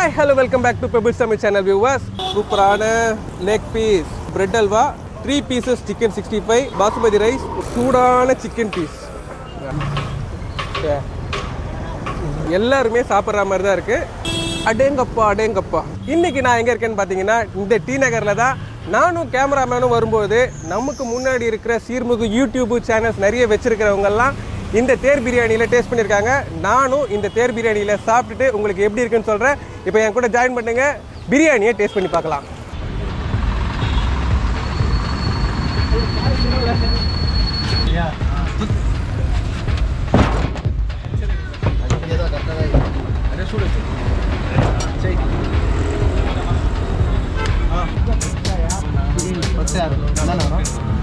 Hi, hello, welcome back to Pebbles Tamil channel viewers. Superana leg piece, bread halwa, 3 pieces chicken 65, basmati rice, சூடான chicken piece. எல்லாருமே சாப்பிடுற மாதிரி தான் இருக்கு. அடேங்கப்பா. இன்னைக்கு நான் எங்க இருக்கேன்னு பாத்தீங்கன்னா இந்த டி நகர்ல தான் நானும் கேமராமேனும் வரும்போது நமக்கு முன்னாடி இருக்கிற சீர்மிகு யூடியூப் சேனல்ஸ் நிறைய வச்சிருக்கிறவங்க எல்லாம் இந்த தேர் பிரியாணியில் டேஸ்ட் பண்ணியிருக்காங்க. நானும் இந்த தேர் பிரியாணியில் சாப்பிட்டுட்டு உங்களுக்கு எப்படி இருக்குன்னு சொல்கிறேன். இப்போ என் கூட ஜாயின் பண்ணுங்க, பிரியாணியை டேஸ்ட் பண்ணி பார்க்கலாம்.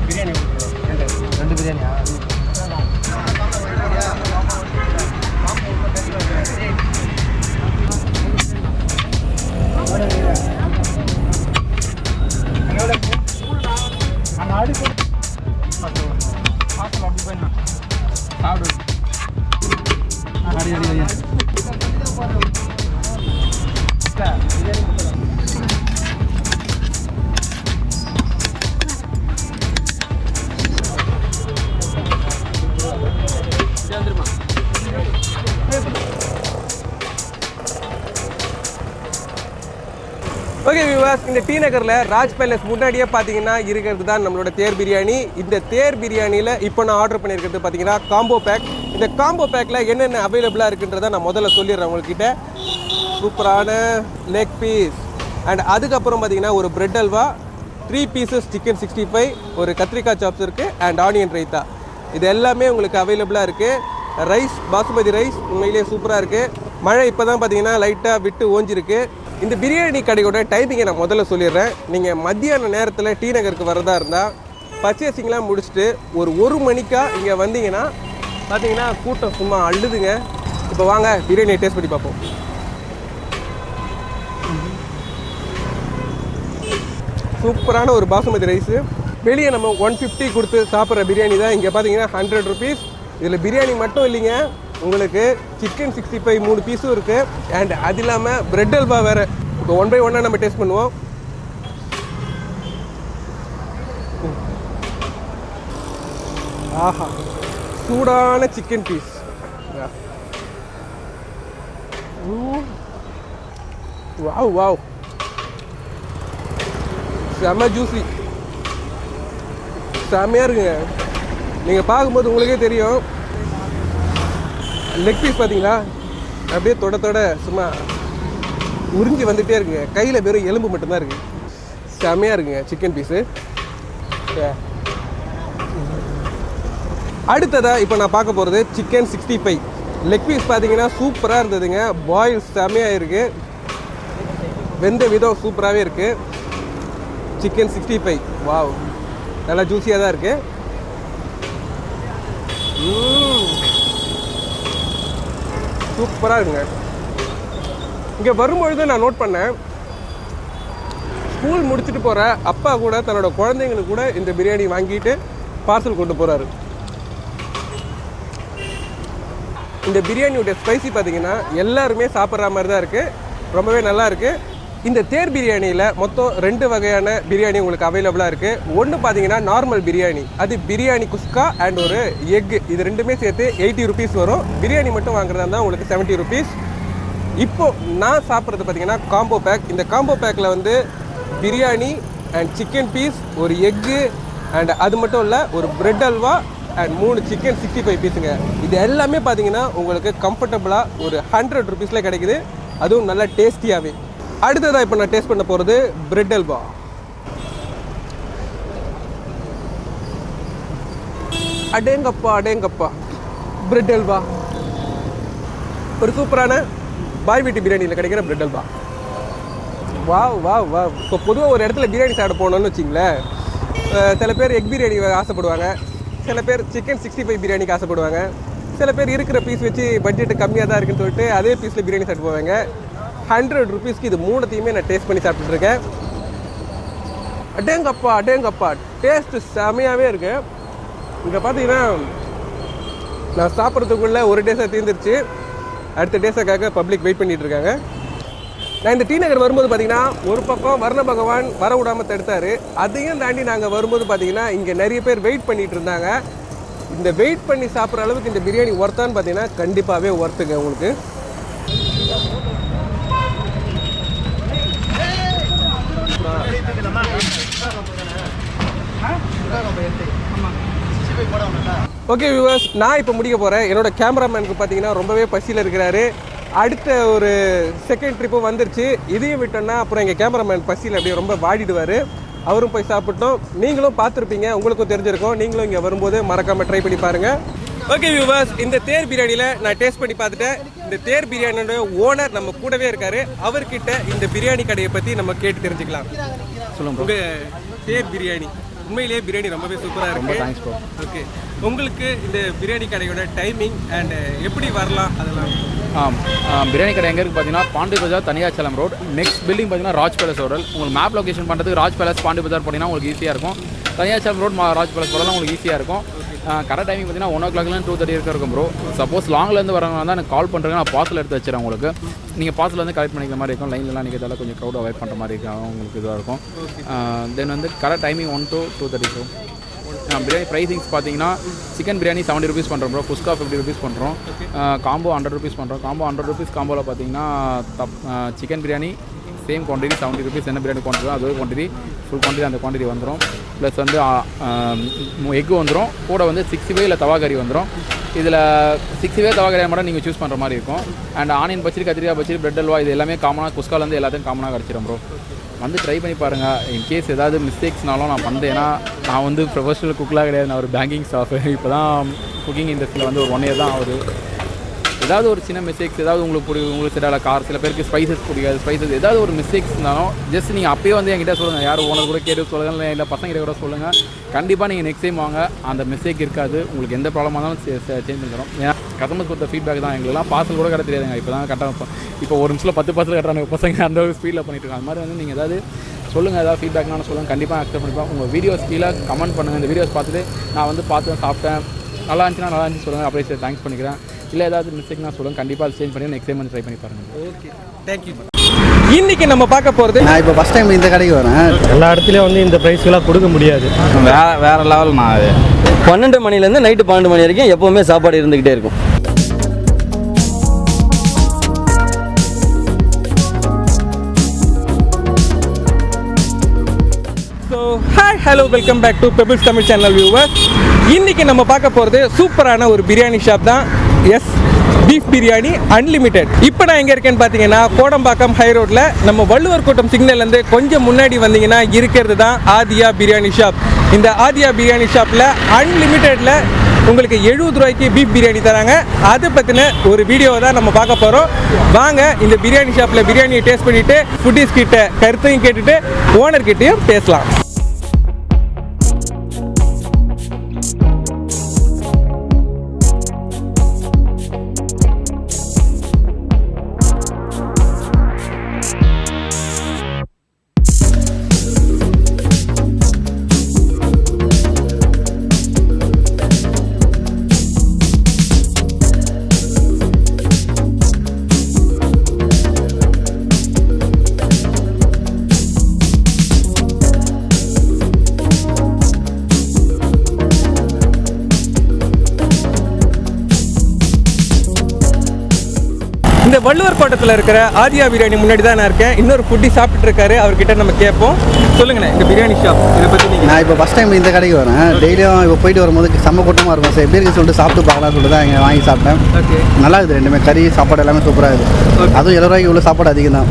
பிரியாணி ரெண்டு பிரியாணியா? ஓகே வியூவர்ஸ், இந்த டி நகரில் ராஜ் பேலஸ் முன்னாடியே பார்த்தீங்கன்னா இருக்கிறது தான் நம்மளோட தேர் பிரியாணி. இந்த தேர் பிரியாணியில் இப்போ நான் ஆர்டர் பண்ணியிருக்கிறது பார்த்தீங்கன்னா காம்போ பேக். இந்த காம்போ பேக்கில் என்னென்ன அவைலபிளாக இருக்குன்றதை நான் முதல்ல சொல்லிடுறேன் உங்கள்கிட்ட. சூப்பரான லெக் பீஸ் அண்ட் அதுக்கப்புறம் பார்த்தீங்கன்னா ஒரு பிரெட் அல்வா, 3 பீசஸ் சிக்கன் 65, ஒரு கத்திரிக்காய் சாப்ஸ் இருக்குது அண்ட் ஆனியன் ரைத்தா. இது எல்லாமே உங்களுக்கு அவைலபிளாக இருக்குது. ரைஸ் பாசுமதி ரைஸ் உண்மையிலேயே சூப்பராக இருக்குது. மழை இப்போ தான் பார்த்தீங்கன்னா லைட்டாக விட்டு ஓஞ்சிருக்கு. இந்த பிரியாணி கடையோட டைமிங்கை நான் முதல்ல சொல்லிடுறேன். நீங்கள் மத்தியான நேரத்தில் டி நகருக்கு வரதா இருந்தால் பர்ச்சேசிங்லாம் முடிச்சுட்டு ஒரு மணிக்கா இங்கே வந்தீங்கன்னா பார்த்தீங்கன்னா கூட்டம் சும்மா அள்ளுதுங்க. இப்போ வாங்க பிரியாணியை டேஸ்ட் பண்ணி பார்ப்போம். சூப்பரான ஒரு பாசுமதி ரைஸு. வெளியே நம்ம 150 கொடுத்து சாப்பிட்ற பிரியாணி தான் இங்கே பார்த்தீங்கன்னா 100 ருபீஸ். இதில் பிரியாணி மட்டும் இல்லைங்க, உங்களுக்கு சிக்கன் 65 3 பீஸும் இருக்குது அண்ட் அது இல்லாமல் பிரெட் அல்வா வேறு. இப்போ 1 by 1 நம்ம டேஸ்ட் பண்ணுவோம். ஆஹா, சூடான சிக்கன் பீஸ். வாவ் செம்ம ஜூஸி, செம்மையாக இருக்குங்க. நீங்கள் பார்க்கும்போது உங்களுக்கே தெரியும். லெக் பீஸ் பார்த்தீங்களா, அப்படியே தொட சும்மா உறிஞ்சி வந்துகிட்டே இருக்குங்க. கையில் வெறும் எலும்பு மட்டும்தான் இருக்குது. செம்மையாக இருக்குங்க சிக்கன் பீஸு. அடுத்ததாக இப்போ நான் பார்க்க போகிறது சிக்கன் 65. லெக் பீஸ் பார்த்தீங்கன்னா சூப்பராக இருந்ததுங்க. பாயில் செம்மையாக இருக்குது, வெந்த விதம் சூப்பராகவே இருக்குது. சிக்கன் 65 வாவ், நல்லா ஜூஸியாக தான் இருக்குது. சூப்பராக இருக்குங்க. இங்கே வரும்பொழுது நான் நோட் பண்ணேன், ஸ்கூல் முடிச்சுட்டு போகிற அப்பா கூட தன்னோட குழந்தைங்களுக்கு கூட இந்த பிரியாணி வாங்கிட்டு பார்சல் கொண்டு போகிறாரு. இந்த பிரியாணியோட ஸ்பைசி பார்த்தீங்கன்னா எல்லாருமே சாப்பிட்ற மாதிரி தான் இருக்குது, ரொம்பவே நல்லா இருக்குது. இந்த தேர் பிரியாணியில் மொத்தம் 2 வகையான பிரியாணி உங்களுக்கு அவைலபிளாக இருக்குது. ஒன்று பார்த்தீங்கன்னா நார்மல் பிரியாணி, அது பிரியாணி குஸ்கா அண்ட் ஒரு எக், இது ரெண்டுமே சேர்த்து 80 ருபீஸ் வரும். பிரியாணி மட்டும் வாங்குறதா இருந்தால் உங்களுக்கு 70 ருபீஸ். இப்போது நான் சாப்பிட்றது பார்த்தீங்கன்னா காம்போ பேக். இந்த காம்போ பேக்கில் வந்து பிரியாணி அண்ட் சிக்கன் பீஸ், ஒரு எக்கு அண்ட் அது மட்டும் இல்லை ஒரு பிரெட் அல்வா அண்ட் 3 சிக்கன் 65 பீஸுங்க. இது எல்லாமே பார்த்தீங்கன்னா உங்களுக்கு கம்ஃபர்டபுளாக ஒரு 100 ருபீஸில் கிடைக்குது, அதுவும் நல்லா டேஸ்டியாகவே. அடுத்ததாக இப்போ நான் டேஸ்ட் பண்ண போகிறது பிரெட் அல்வா. அடேங்கப்பா பிரெட் அல்வா, ஒரு சூப்பரான பாய் வீட்டு பிரியாணியில் கிடைக்கிற பிரெட் அல்வா. வாவ். இப்போ பொதுவாக ஒரு இடத்துல பிரியாணி சாப்பிட போகணுன்னு வச்சிங்களேன், சில பேர் எக் பிரியாணி ஆசைப்படுவாங்க, சில பேர் சிக்கன் 65 பிரியாணிக்கு ஆசைப்படுவாங்க, சில பேர் இருக்கிற பீஸ் வச்சு பட்ஜெட்டு கம்மியாக தான் இருக்குன்னு சொல்லிட்டு அதே பீஸில் பிரியாணி சாப்பிட்டு போவாங்க. 100 ருபீஸ்க்கு இது 3த்தையுமே நான் டேஸ்ட் பண்ணி சாப்பிட்டுருக்கேன். அடேங்கப்பா டேஸ்ட்டு செமையாகவே இருக்குது. இங்கே பார்த்தீங்கன்னா நான் சாப்பிட்றதுக்குள்ளே ஒரு டேஸாக தீர்ந்துருச்சு, அடுத்த டேஸாக்காக பப்ளிக் வெயிட் பண்ணிகிட்டு இருக்காங்க. நான் இந்த டி நகர் வரும்போது பார்த்தீங்கன்னா ஒரு பக்கம் வர்ண பகவான் வர விடாமல் தடுத்தாரு. அதையும் தாண்டி நாங்கள் வரும்போது பார்த்தீங்கன்னா இங்கே நிறைய பேர் வெயிட் பண்ணிட்டு இருந்தாங்க. இந்த வெயிட் பண்ணி சாப்பிட்ற அளவுக்கு இந்த பிரியாணி ஒர்த்தான்னு பார்த்தீங்கன்னா கண்டிப்பாகவே ஒர்த்துங்க உங்களுக்கு. ஓகே வியூவர்ஸ், நான் இப்போ முடிக்க போகிறேன். என்னோட கேமராமேனுக்கு பார்த்தீங்கன்னா ரொம்பவே பசியில் இருக்கிறாரு. அடுத்த ஒரு செகண்ட் ட்ரிப்பும் வந்துருச்சு. இதையும் விட்டோன்னா அப்புறம் எங்கள் கேமராமேன் பசியில் அப்படியே ரொம்ப வாடிடுவார். அவரும் போய் சாப்பிட்டோம். நீங்களும் பார்த்துருப்பீங்க, உங்களுக்கும் தெரிஞ்சிருக்கும். நீங்களும் இங்கே வரும்போது மறக்காமல் ட்ரை பண்ணி பாருங்கள். ஓகே வியூவர்ஸ், இந்த தேர் பிரியாணியில் நான் டேஸ்ட் பண்ணி பார்த்துட்டேன். இந்த தேர் பிரியாணியோட ஓனர் நம்ம கூடவே இருக்காரு. அவர்கிட்ட இந்த பிரியாணி கடையை பற்றி நம்ம கேட்டு தெரிஞ்சுக்கலாம். சொல்லுங்க. உங்கள் தேர் பிரியாணி உண்மையிலேயே பிரியாணி ரொம்பவே சூப்பராக இருக்கு. Thanks bro. ஓகே, உங்களுக்கு இந்த பிரியாணி கடையோட டைமிங் அண்ட் எப்படி வரலாம் அதெல்லாம்? பிரியாணி கடை எங்கே இருக்குது பார்த்தீங்கன்னா பாண்டி பஜார் தனியாச்சலம் ரோட். நெக்ஸ்ட் பில்டிங் பார்த்தீங்கன்னா ராஜ் பேலஸ் ஹோட்டல். உங்களுக்கு மேப் லொகேஷன் பண்ணுறதுக்கு ராஜ் பேலஸ் பாண்டி பஜார் போனீங்கன்னா உங்களுக்கு ஈஸியாக இருக்கும். தனியாச்சலம் ரோட் ராஜ் பேலஸ் போடலாம் உங்களுக்கு ஈஸியாக இருக்கும். கரெக்ட் டைமிங் பார்த்தீங்கன்னா 1 o'clockலேருந்து 2:30 இருக்கும் ப்ரோ. சப்போஸ் லாங்லேருந்து வரவங்க தான் எனக்கு கால் பண்ணுறேங்க, நான் பார்சல் எடுத்து வச்சுறேன் உங்களுக்கு. நீங்கள் பார்சல் வந்து கலெக்ட் பண்ணிக்கிற மாதிரி இருக்கும். லைன்லாம் நிற்கிறதால கொஞ்சம் க்ரௌட் அவாய்ட் பண்ணுற மாதிரி இருக்கும், உங்களுக்கு இதுவாக இருக்கும். தென் வந்து correct timing 1 to 2:30 bro. Biryani pricings பார்த்தீங்கன்னா சிக்கன் பிரியாணி 70 rupees பண்ணுறோம் ப்ரோ. குஸ்கா 50 rupees பண்ணுறோம். காம்போ 100 rupees பண்ணுறோம். காம்போ 100 rupees காம்போவில் பார்த்தீங்கன்னா chicken biryani same quantity 70 rupees. என்ன பிரியாணி குவான்டிட்டி அதே குவான்டிட்டி ஃபுல் குவான்டிட்டி அந்த குவான்டிட்டி வந்துடும். ப்ளஸ் வந்து எக்கு வந்துடும். கூட வந்து 65 இல்லை தவா கறி வந்துடும். இதில் 65 தவா கறியாக மட்டும் நீங்கள் சூஸ் பண்ணுற மாதிரி இருக்கும். அண்ட் ஆனியன் பச்சரி, கத்திரிக்காய் பச்சரி, பிரெட் அல்வா இது எல்லாமே காமனாக குஸ்காலேருந்து எல்லாத்தையும் காமனாக கிடச்சிடும் ப்ரோ. வந்து ட்ரை பண்ணி பாருங்கள். இன்கேஸ் ஏதாவது மிஸ்டேக்ஸ்னாலும் நான் பண்ணுறேன். ஏன்னா நான் வந்து ப்ரொஃபஷனல் குக்கெலாம் கிடையாது, நான் ஒரு பேங்கிங் ஸ்டாஃப். இப்போ தான் குக்கிங் இண்டஸ்ட்ரியில் வந்து ஒரு 1 year தான் ஆகுது. ஏதாவது ஒரு சின்ன மிஸ்டேக்ஸ் ஏதாவது உங்களுக்கு செட்டால கார், சில பேருக்கு ஸ்பைசஸ் பிடிக்காது, ஸ்பைசஸ் ஏதாவது ஒரு மிஸ்டேக்ஸ் இருந்தாலும் ஜஸ்ட் நீங்கள் அப்பயே வந்து என்கிட்ட சொல்லுங்கள். யார் ஓனர் கூட கேட்டு சொல்லுங்கள், இல்லை பசங்க கூட சொல்லுங்கள். கண்டிப்பாக நீங்கள் நெக்ஸ்ட் டைம் வாங்க, அந்த மிஸ்டேக் இருக்காது. உங்களுக்கு எந்த ப்ராப்ளமாக இருந்தாலும் சேஞ்ச் பண்ணிக்கிறோம். ஏன்னா கஸ்டமர்ஸ் கொடுத்த ஃபீட்பேக் தான். எங்களுக்குலாம் பார்சல் கூட கட்ட தெரியாதுங்க. இப்போ தான் கரெக்டாக இப்போ ஒரு நிமிஷத்தில் 10 பார்சல் கட்டுறாங்க பசங்க, அந்த ஒரு ஸ்பீடில் பண்ணிட்டு இருக்காங்க. அது மாதிரி வந்து நீங்கள் ஏதாவது சொல்லுங்கள், ஏதாவது ஃபீட்பேக்னாலும் சொல்லுங்கள். கண்டிப்பாக அக்செப்ட் பண்ணிப்பேன். உங்கள் வீடியோஸ் கீழே கமெண்ட் பண்ணுங்கள். இந்த வீடியோஸ் பார்த்துட்டு நான் வந்து பார்த்து சாப்பிட்டேன், நல்லா இருந்துச்சுன்னா நல்லா இருந்துச்சு சொல்லுங்கள். அப்படியே தேங்க்ஸ் பண்ணிக்கிறேன். இல்லை ஏதாவது மிஸ்டேக்னா சொல்லுங்கள், கண்டிப்பாக அது சேஞ்ச் பண்ணி நெக்ஸ்ட் டைம் வந்து ட்ரை பண்ணி பாருங்கள். Okay, thank you. இன்னைக்கு நம்ம பார்க்க போகிறது, நான் இப்போ ஃபஸ்ட் டைம் இந்த கடைக்கு வரேன். எல்லா இடத்துலையும் வந்து இந்த ப்ரைஸ்க்கெல்லாம் கொடுக்க முடியாது. வேறு லெவல். நான் அது 12 மணிலேருந்து நைட்டு 12 மணி வரைக்கும் எப்போவுமே சாப்பாடு இருந்துக்கிட்டே இருக்கும். Hi hello welcome back to Pebbles Tamil channel viewers. இன்றைக்கி நம்ம பார்க்க போகிறது சூப்பரான ஒரு பிரியாணி ஷாப் தான். Yes, beef biryani unlimited. இப்போ நான் எங்கே இருக்கேன்னு பார்த்தீங்கன்னா கோடம்பாக்கம் ஹை ரோட்டில் நம்ம வள்ளுவர் கோட்டம் சிக்னல்லேருந்து கொஞ்சம் முன்னாடி வந்தீங்கன்னா இருக்கிறது தான் ஆதியா பிரியாணி ஷாப். இந்த ஆதியா பிரியாணி ஷாப்பில் அன்லிமிட்டெடில் உங்களுக்கு 70 ரூபாய்க்கு பீஃப் பிரியாணி தராங்க. அதை பற்றின ஒரு வீடியோவை தான் நம்ம பார்க்க போகிறோம். வாங்க இந்த பிரியாணி ஷாப்பில் பிரியாணியை டேஸ்ட் பண்ணிவிட்டு ஃபுட்டீஸ் கிட்ட கருத்தையும் கேட்டுட்டு ஓனர்கிட்டையும் பேசலாம். இந்த வள்ளுவர் கோட்டத்தில் இருக்கிற ஆதியா பிரியாணி முன்னாடி தான் நான் இருக்கேன். இன்னொரு ஃபுட்டி சாப்பிட்டு இருக்காரு, அவர்கிட்ட நம்ம கேட்போம். சொல்லுங்கண்ணே, இந்த பிரியாணி ஷாப் இதை பற்றி நீங்கள். நான் இப்போ ஃபஸ்ட் டைம் இந்த கடைக்கு வரேன். டெய்லியும் இப்போ போயிட்டு வரும்போது செம்ம கூட்டமாக இருக்கும். சார் எப்படி இருக்குன்னு சொல்லிட்டு சாப்பிட்டு பார்க்கலாம் சொல்லிட்டு தான் இங்கே வாங்கி சாப்பிட்டேன். ஓகே, நல்லா இருக்குது. ரெண்டுமே கறி சாப்பாடு எல்லாமே சூப்பராக இருக்குது. அதுவும் 70 ரூபாய்க்கு உள்ள சாப்பாடு அதிகம் தான்.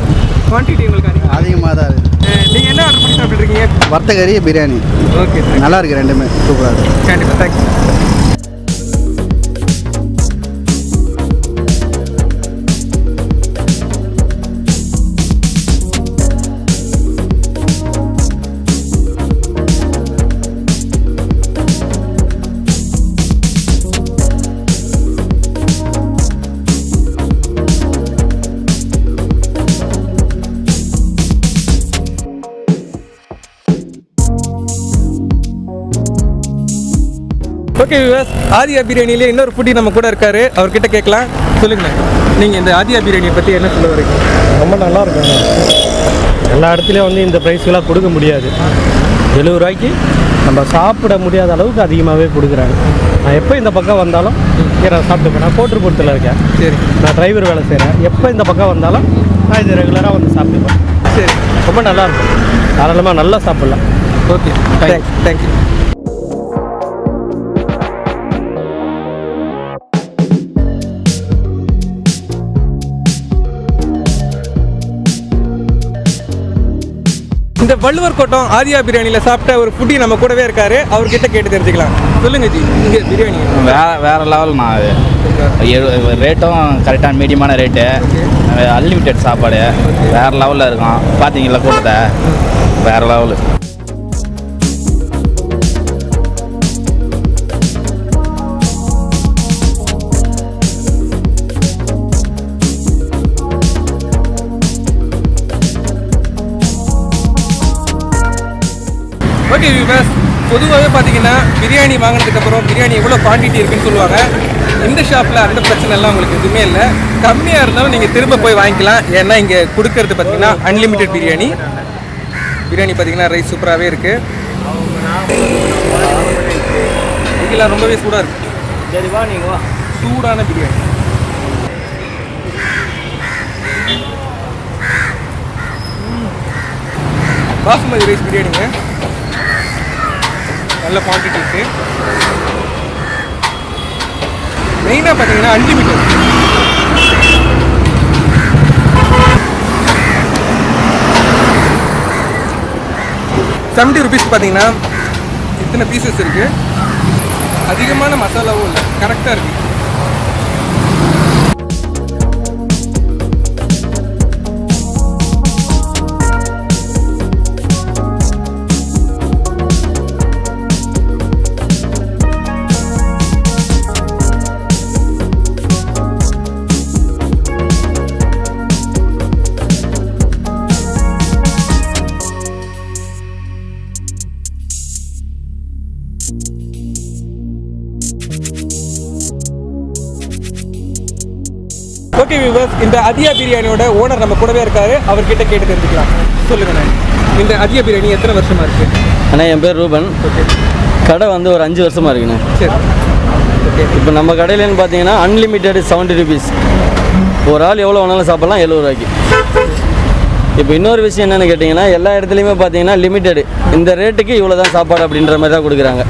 குவான்டிட்டி உங்களுக்கு அதிகமாக தான் இருக்குது. நீங்கள் என்ன ஆர்டர் பண்ணி சாப்பிட்டுருக்கீங்க? வறுத்த கறி பிரியாணி. ஓகே, நல்லா இருக்குது. ரெண்டுமே சூப்பராக இருக்குது. கண்டிப்பாக தேங்க்ஸ். ஓகே வியூவர்ஸ், ஆதியா பிரியாணியிலே இன்னொரு ஃபுட்டி நம்ம கூட இருக்காரு. அவர்கிட்ட கேட்கலாம். சொல்லுங்கண்ணே, நீங்கள் இந்த ஆதியா பிரியாணியை பற்றி என்ன சொல்ல வரீங்க? ரொம்ப நல்லா இருக்குங்க. எல்லா இடத்துலையும் வந்து இந்த ப்ரைஸ்க்கெலாம் கொடுக்க முடியாது. 70 ரூபாய்க்கு நம்ம சாப்பிட முடியாத அளவுக்கு அதிகமாகவே கொடுக்குறாங்க. நான் எப்போ இந்த பக்கம் வந்தாலும் நான் சாப்பிட்டுப்பேன். நான் கோட்டூர்புரத்தில் இருக்கேன். சரி, நான் டிரைவர் வேலை செய்கிறேன். எப்போ இந்த பக்கம் வந்தாலும் நான் இது ரெகுலராக வந்து சாப்பிட்டுப்பேன். சரி, ரொம்ப நல்லாயிருக்கும். தாராளமாக நல்லா சாப்பிட்லாம். Okay, thank you. இந்த வள்ளுவர் கோட்டம் ஆதியா பிரியாணியில் சாப்பிட்ட ஒரு ஃபுட்டி நம்ம கூடவே இருக்காரு. அவர்கிட்ட கேட்டு தெரிஞ்சுக்கலாம். சொல்லுங்க ஜி, இங்கே பிரியாணி வேற லெவல்ண்ணா. அது ரேட்டும் கரெக்டான மீடியமான ரேட்டு, அன்லிமிட்டெட் சாப்பாடு வேற லெவலில் இருக்கும். பார்த்தீங்களா கூட்டத்தை, வேற லெவலு. ஓகே வியூவர்ஸ், பொதுவாகவே பார்த்தீங்கன்னா பிரியாணி வாங்கினதுக்கப்புறம் பிரியாணி எவ்வளோ குவான்டிட்டி இருக்குன்னு சொல்லுவாங்க. இந்த ஷாப்பில் அந்த பிரச்சனை எல்லாம் உங்களுக்கு எதுவுமே இல்லை. கம்மியாக இருந்தாலும் நீங்கள் திரும்ப போய் வாங்கிக்கலாம். ஏன்னா இங்கே கொடுக்கறது பார்த்தீங்கன்னா அன்லிமிட்டெட் பிரியாணி பார்த்தீங்கன்னா ரைஸ் சூப்பராகவே இருக்குது. இதெல்லாம் ரொம்பவே சூடாக இருக்குது. சரிவா நீங்கள் வா. சூடான பிரியாணி. பாசுமதி ரைஸ் பிரியாணிங்க, நல்ல குவான்டிட்டி இருக்குது. மெயினாக பார்த்தீங்கன்னா அன்லிமிட்டட். ₹70 பார்த்தீங்கன்னா இத்தனை பீசஸ் இருக்குது. அதிகமான மசாலாவும் இல்லை, கரெக்டாக இருக்குது. ஓகே வியூவர்ஸ், இந்த அதியா பிரியாணியோட ஓனர் நம்ம கூடவே இருக்காரு. அவர்கிட்ட கேட்டு தெரிஞ்சுக்கலாம். சொல்லுங்கண்ணே, இந்த அதியா பிரியாணி எத்தனை வருஷமா இருக்கு? அண்ணா என் பேர் ரூபன். ஓகே, கடை வந்து ஒரு 5 வருஷமாக இருக்குண்ணே. சரி, ஓகே. இப்போ நம்ம கடையிலன்னு பார்த்தீங்கன்னா அன்லிமிட்டெட் 70 ருபீஸ். ஒரு ஆள் எவ்வளோ வேணாலும் சாப்பிட்லாம் 70 ரூபாய்க்கு. இப்போ இன்னொரு விஷயம் என்னென்னு கேட்டிங்கன்னா, எல்லா இடத்துலையுமே பார்த்தீங்கன்னா லிமிட்டெடு, இந்த ரேட்டுக்கு இவ்வளோ தான் சாப்பாடு அப்படின்ற மாதிரி தான் கொடுக்குறாங்க.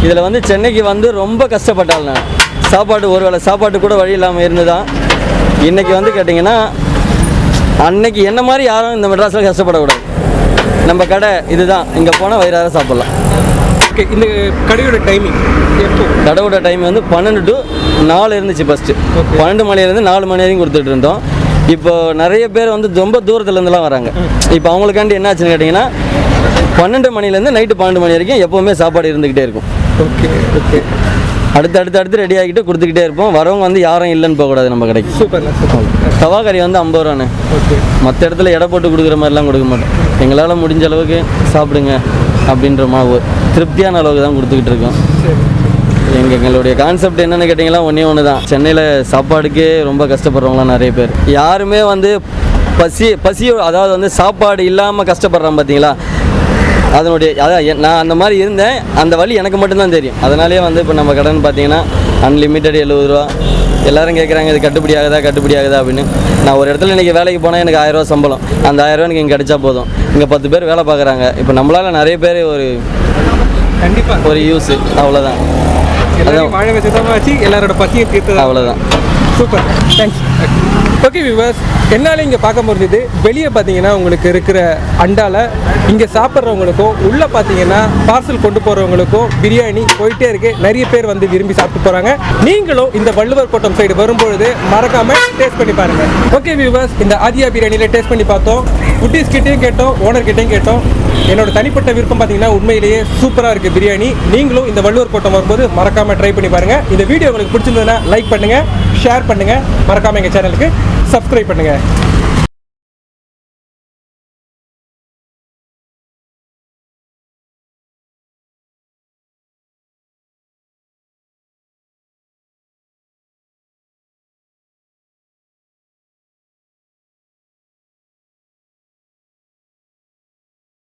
இதில் வந்து சென்னைக்கு வந்து ரொம்ப கஷ்டப்பட்டால் நான் சாப்பாடு ஒரு வேளை சாப்பாட்டு கூட வழி இல்லாமல் இருந்து தான் இன்றைக்கி வந்து கேட்டிங்கன்னா, அன்னைக்கு என்ன மாதிரி யாரும் இந்த மெட்ராஸில் கஷ்டப்படக்கூடாது. நம்ம கடை இதுதான், இங்கே போனால் வயிறார சாப்பிட்லாம். ஓகே, இந்த கடையோட டைமிங் எப்போ? கடையோட டைம் வந்து 12 to 4 இருந்துச்சு ஃபஸ்ட்டு. 12 மணிலேருந்து 4 மணி வரைக்கும் கொடுத்துட்டு இருந்தோம். இப்போ நிறைய பேர் வந்து ரொம்ப தூரத்துலேருந்துலாம் வராங்க. இப்போ அவங்களுக்காண்டி என்ன ஆச்சுன்னு கேட்டிங்கன்னா, 12 மணிலேருந்து நைட்டு 12 மணி வரைக்கும் எப்போவுமே சாப்பாடு இருந்துக்கிட்டே இருக்கும். Okay, okay. அடுத்து ரெடி ஆகிட்டு கொடுத்துக்கிட்டே இருப்போம். வரவங்க வந்து யாரும் இல்லைன்னு போகக்கூடாது நம்ம கடைக்கு. Super super. தவா கறி வந்து 50 ரூபாண்ணே. ஓகே. மற்ற இடத்துல எடை போட்டு கொடுக்குற மாதிரிலாம் கொடுக்க மாட்டோம். எங்களால் முடிஞ்ச அளவுக்கு சாப்பிடுங்க அப்படின்ற மாதிரி திருப்தியான அளவுக்கு தான் கொடுத்துக்கிட்டு இருக்கோம். எங்களுடைய கான்செப்ட் என்னென்னு கேட்டிங்கன்னா, ஒன்று தான். சென்னையில் சாப்பாடுக்கே ரொம்ப கஷ்டப்படுறவங்களாம் நிறைய பேர். யாருமே வந்து பசி அதாவது வந்து சாப்பாடு இல்லாமல் கஷ்டப்படுறான் பார்த்தீங்களா, அதனுடைய அதான் நான் அந்த மாதிரி இருந்தேன். அந்த வழி எனக்கு மட்டும்தான் தெரியும். அதனாலே வந்து இப்போ நம்ம கடைன்னு பார்த்தீங்கன்னா அன்லிமிட்டட் 70 ரூபா. எல்லோரும் கேட்குறாங்க இது கட்டுப்படி ஆகுதா அப்படின்னு. நான் ஒரு இடத்துல இன்றைக்கி வேலைக்கு போனால் எனக்கு 1000 ரூபா சம்பளம். அந்த 1000 ரூபா எனக்கு இங்கே கிடைச்சா போதும். இங்கே 10 பேர் வேலை பார்க்குறாங்க. இப்போ நம்மளால் நிறைய பேர் கண்டிப்பாக ஒரு யூஸு, அவ்வளோதான். மழை வச்சு எல்லாரோட பசியை தீர்த்து, அவ்வளோதான். Super, thanks. ஓகே வியூவர்ஸ், என்னால் இங்கே பார்க்க முடிஞ்சது, வெளியே பார்த்தீங்கன்னா உங்களுக்கு இருக்கிற அண்டாவில் இங்கே சாப்பிட்றவங்களுக்கும் உள்ளே பார்த்தீங்கன்னா பார்சல் கொண்டு போகிறவங்களுக்கும் பிரியாணி போயிட்டே இருக்கு. நிறைய பேர் வந்து விரும்பி சாப்பிட்டு போகிறாங்க. நீங்களும் இந்த வள்ளுவர் கோட்டம் சைடு வரும்பொழுது மறக்காமல் டேஸ்ட் பண்ணி பாருங்கள். ஓகே வியூவர்ஸ், இந்த ஆதியா பிரியாணியில் டேஸ்ட் பண்ணி பார்த்தோம். ஃபுட்டீஸ் கிட்டேயும் கேட்டோம், ஓனர் கிட்டேயும் கேட்டோம். என்னோட தனிப்பட்ட விருப்பம் பார்த்தீங்கன்னா உண்மையிலேயே சூப்பராக இருக்குது பிரியாணி. நீங்களும் இந்த வள்ளுவர் கோட்டம் வரும்போது மறக்காமல் ட்ரை பண்ணி பாருங்கள். இந்த வீடியோ உங்களுக்கு பிடிச்சிருந்ததுன்னா லைக் பண்ணுங்கள், ஷேர் பண்ணுங்கள், மறக்காமல் எங்கள் சேனலுக்கு சப்ஸ்கிரைப் பண்ணுங்கள்.